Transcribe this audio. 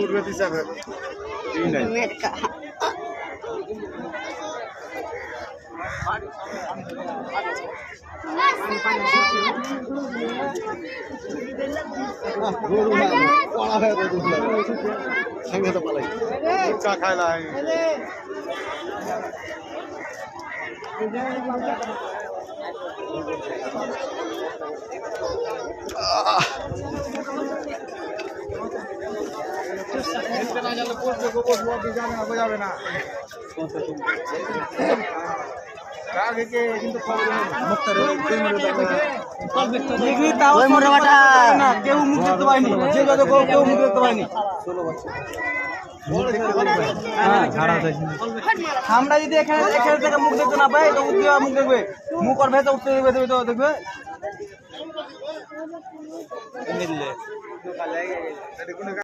উঠবে হিসাবে খায় না বোঝাবে না কেউ মুখ দেখতে পায়নি, কেউ মুখ দেখতে পায়নি। আমরা যদি এখানে থেকে মুখ দেখতে না পাই তো মুখ দেখবে, মুখ আর ভেতর উঠতে দেবে, দেখবে।